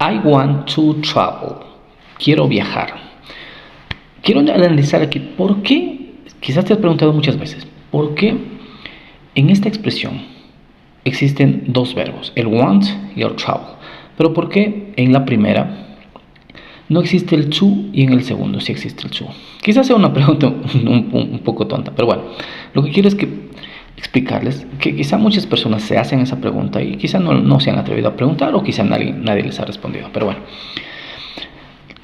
I want to travel. Quiero viajar. Quiero analizar aquí por qué, quizás te has preguntado muchas veces, por qué en esta expresión existen dos verbos, el want y el travel. Pero por qué en la primera no existe el to y en el segundo sí existe el to. Quizás sea una pregunta un poco tonta, pero bueno, lo que quiero es explicarles que quizá muchas personas se hacen esa pregunta y quizá no se han atrevido a preguntar o quizá nadie les ha respondido. Pero bueno,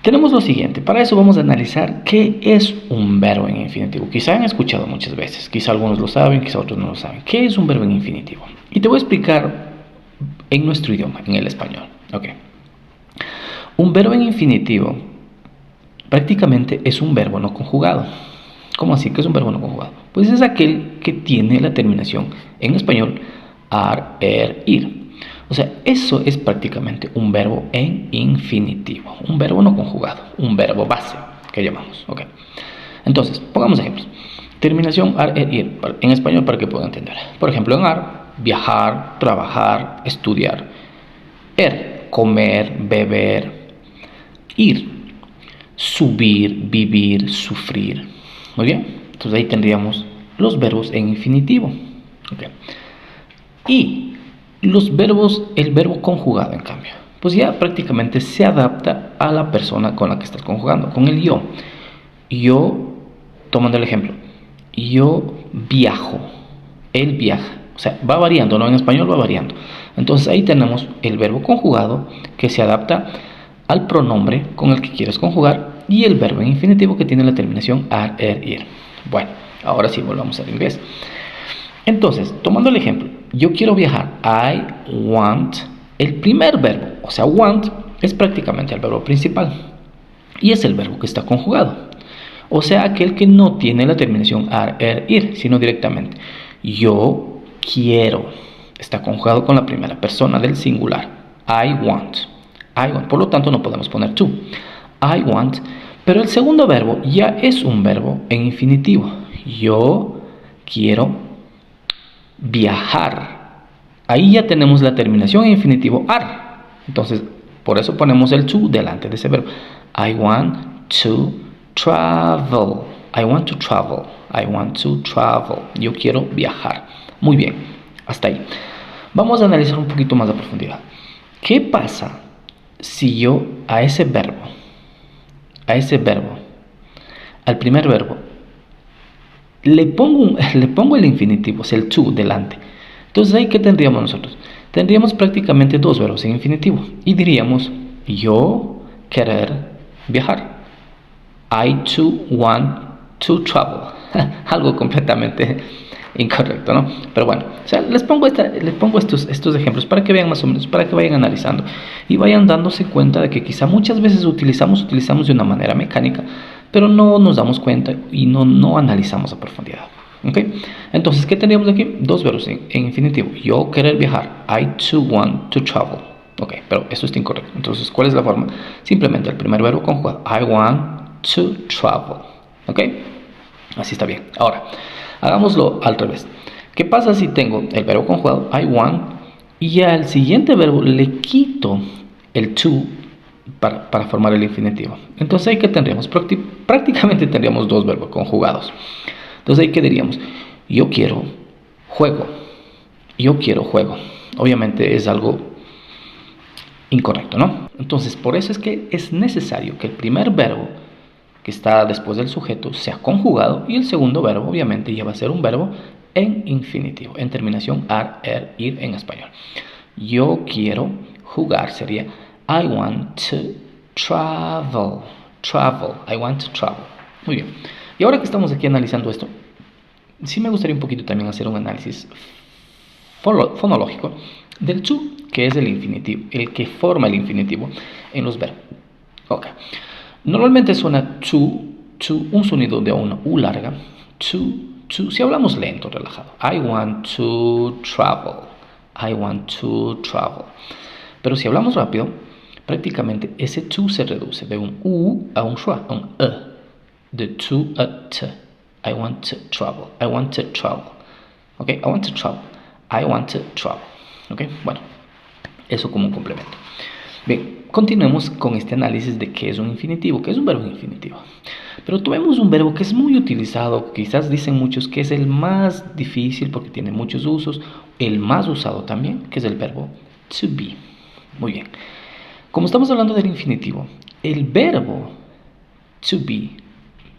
tenemos lo siguiente. Para eso vamos a analizar qué es un verbo en infinitivo. Quizá han escuchado muchas veces, quizá algunos lo saben, quizá otros no lo saben. ¿Qué es un verbo en infinitivo? Y te voy a explicar en nuestro idioma, en el español. Ok. Un verbo en infinitivo prácticamente es un verbo no conjugado. ¿Cómo así que es un verbo no conjugado? Pues es aquel que tiene la terminación en español ar, ir. O sea, eso es prácticamente un verbo en infinitivo, un verbo no conjugado, un verbo base que llamamos. Okay. Entonces, pongamos ejemplos. Terminación ar, ir en español para que puedan entender. Por ejemplo, en ar, viajar, trabajar, estudiar. Comer, beber. Ir, subir, vivir, sufrir. Muy bien, entonces ahí tendríamos los verbos en infinitivo. Okay. Y los verbos, el verbo conjugado en cambio, pues ya prácticamente se adapta a la persona con la que estás conjugando, con el yo. Yo, tomando el ejemplo, yo viajo, él viaja. O sea, va variando, ¿no? En español va variando. Entonces ahí tenemos el verbo conjugado que se adapta al pronombre con el que quieres conjugar y el verbo en infinitivo que tiene la terminación ar, ir. Bueno, ahora sí volvamos al inglés. Entonces, tomando el ejemplo, yo quiero viajar. I want. El primer verbo, o sea, want, es prácticamente el verbo principal y es el verbo que está conjugado. O sea, aquel que no tiene la terminación ar, ir, sino directamente. Yo quiero. Está conjugado con la primera persona del singular. I want. Por lo tanto, no podemos poner to. I want. Pero el segundo verbo ya es un verbo en infinitivo. Yo quiero viajar. Ahí ya tenemos la terminación en infinitivo ar. Entonces, por eso ponemos el to delante de ese verbo. I want to travel. I want to travel. I want to travel. Yo quiero viajar. Muy bien, hasta ahí. Vamos a analizar un poquito más a profundidad. ¿Qué pasa si yo a ese verbo, al primer verbo, le pongo el infinitivo, o sea, el to delante? Entonces, ¿ahí qué tendríamos nosotros? Tendríamos prácticamente dos verbos en infinitivo. Y diríamos, yo querer viajar. I too want to travel. Algo completamente incorrecto, ¿no? Pero bueno, o sea, les pongo estos ejemplos para que vean más o menos, para que vayan analizando y vayan dándose cuenta de que quizá muchas veces utilizamos de una manera mecánica, pero no nos damos cuenta y no analizamos a profundidad. ¿Okay? Entonces, ¿qué tendríamos aquí? Dos verbos en infinitivo. Yo querer viajar. I too want to travel. Ok, pero eso está incorrecto. Entonces, ¿cuál es la forma? Simplemente el primer verbo conjugado. I want to travel. ¿Ok? Así está bien. Ahora, hagámoslo al revés. ¿Qué pasa si tengo el verbo conjugado I want y al siguiente verbo le quito el to para formar el infinitivo? Entonces, ¿ahí qué tendríamos? Prácticamente tendríamos dos verbos conjugados. Entonces, ¿ahí qué diríamos? Yo quiero juego. Yo quiero juego. Obviamente es algo incorrecto, ¿no? Entonces, por eso es que es necesario que el primer verbo que está después del sujeto sea conjugado y el segundo verbo, obviamente, ya va a ser un verbo en infinitivo, en terminación ar, ir en español. Yo quiero jugar sería I want to travel. Travel. I want to travel. Muy bien. Y ahora que estamos aquí analizando esto, sí me gustaría un poquito también hacer un análisis fonológico del to, que es el infinitivo, el que forma el infinitivo en los verbos. Ok. Normalmente suena to, un sonido de una U larga. To, si hablamos lento, relajado. I want to travel. I want to travel. Pero si hablamos rápido, prácticamente ese to se reduce de un U a un schwa, a un E. De to a t. I want to travel. I want to travel. Ok, I want to travel. I want to travel. Ok, bueno, eso como un complemento. Bien, continuemos con este análisis de qué es un infinitivo, qué es un verbo infinitivo. Pero tomemos un verbo que es muy utilizado, quizás dicen muchos que es el más difícil porque tiene muchos usos, el más usado también, que es el verbo to be. Muy bien. Como estamos hablando del infinitivo, el verbo to be,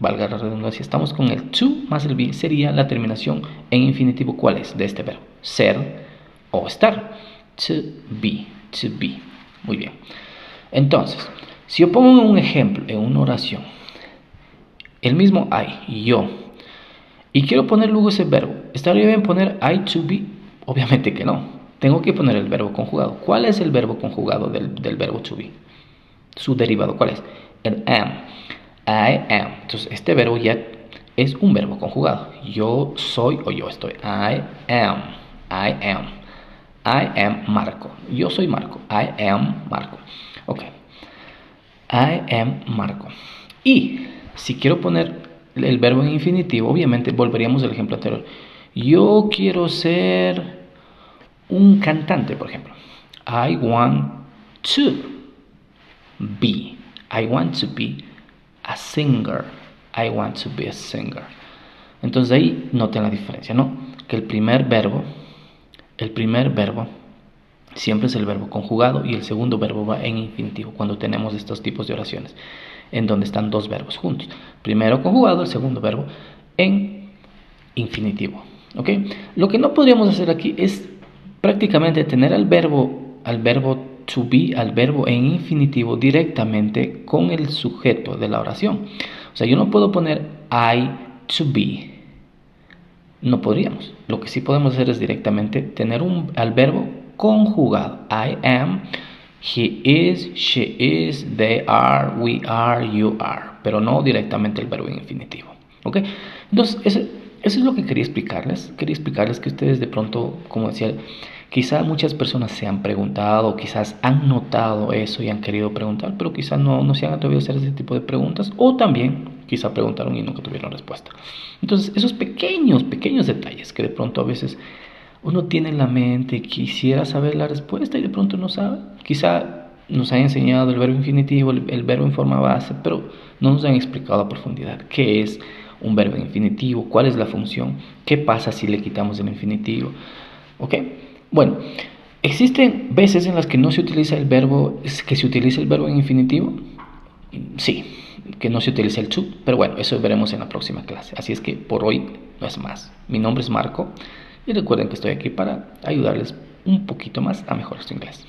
valga la redundancia, estamos con el to más el be, sería la terminación en infinitivo. ¿Cuál es de este verbo? Ser o estar. To be, to be. Muy bien. Entonces, si yo pongo un ejemplo en una oración, el mismo I, yo, y quiero poner luego ese verbo, ¿estaría bien poner I to be? Obviamente que no. Tengo que poner el verbo conjugado. ¿Cuál es el verbo conjugado del verbo to be? Su derivado, ¿cuál es? El am. I am. Entonces, este verbo ya es un verbo conjugado. Yo soy o yo estoy. I am. I am. I am Marco. Yo soy Marco. I am Marco. Ok. I am Marco. Y si quiero poner el verbo en infinitivo, obviamente volveríamos al ejemplo anterior. Yo quiero ser un cantante, por ejemplo. I want to be. I want to be a singer. I want to be a singer. Entonces ahí noten la diferencia, ¿no? Que el primer verbo siempre es el verbo conjugado y el segundo verbo va en infinitivo cuando tenemos estos tipos de oraciones en donde están dos verbos juntos. Primero conjugado, el segundo verbo en infinitivo. ¿Ok? Lo que no podríamos hacer aquí es prácticamente tener al verbo to be, al verbo en infinitivo directamente con el sujeto de la oración. O sea, yo no puedo poner I to be. No podríamos. Lo que sí podemos hacer es directamente tener al verbo conjugado. I am, he is, she is, they are, we are, you are. Pero no directamente el verbo en infinitivo. ¿Ok? Entonces, eso es lo que quería explicarles. Quería explicarles que ustedes de pronto, como decía, quizá muchas personas se han preguntado, quizás han notado eso y han querido preguntar, pero quizás no se han atrevido a hacer ese tipo de preguntas, o también quizá preguntaron y nunca tuvieron respuesta. Entonces, esos pequeños detalles que de pronto a veces uno tiene en la mente, quisiera saber la respuesta y de pronto no sabe. Quizá nos han enseñado el verbo infinitivo, el verbo en forma base, pero no nos han explicado a profundidad qué es un verbo infinitivo, cuál es la función, qué pasa si le quitamos el infinitivo. ¿Ok? Bueno, ¿existen veces en las que no se utiliza el verbo, que se utiliza el verbo en infinitivo? Sí, que no se utiliza el to, pero bueno, eso veremos en la próxima clase. Así es que por hoy no es más. Mi nombre es Marco y recuerden que estoy aquí para ayudarles un poquito más a mejorar su inglés.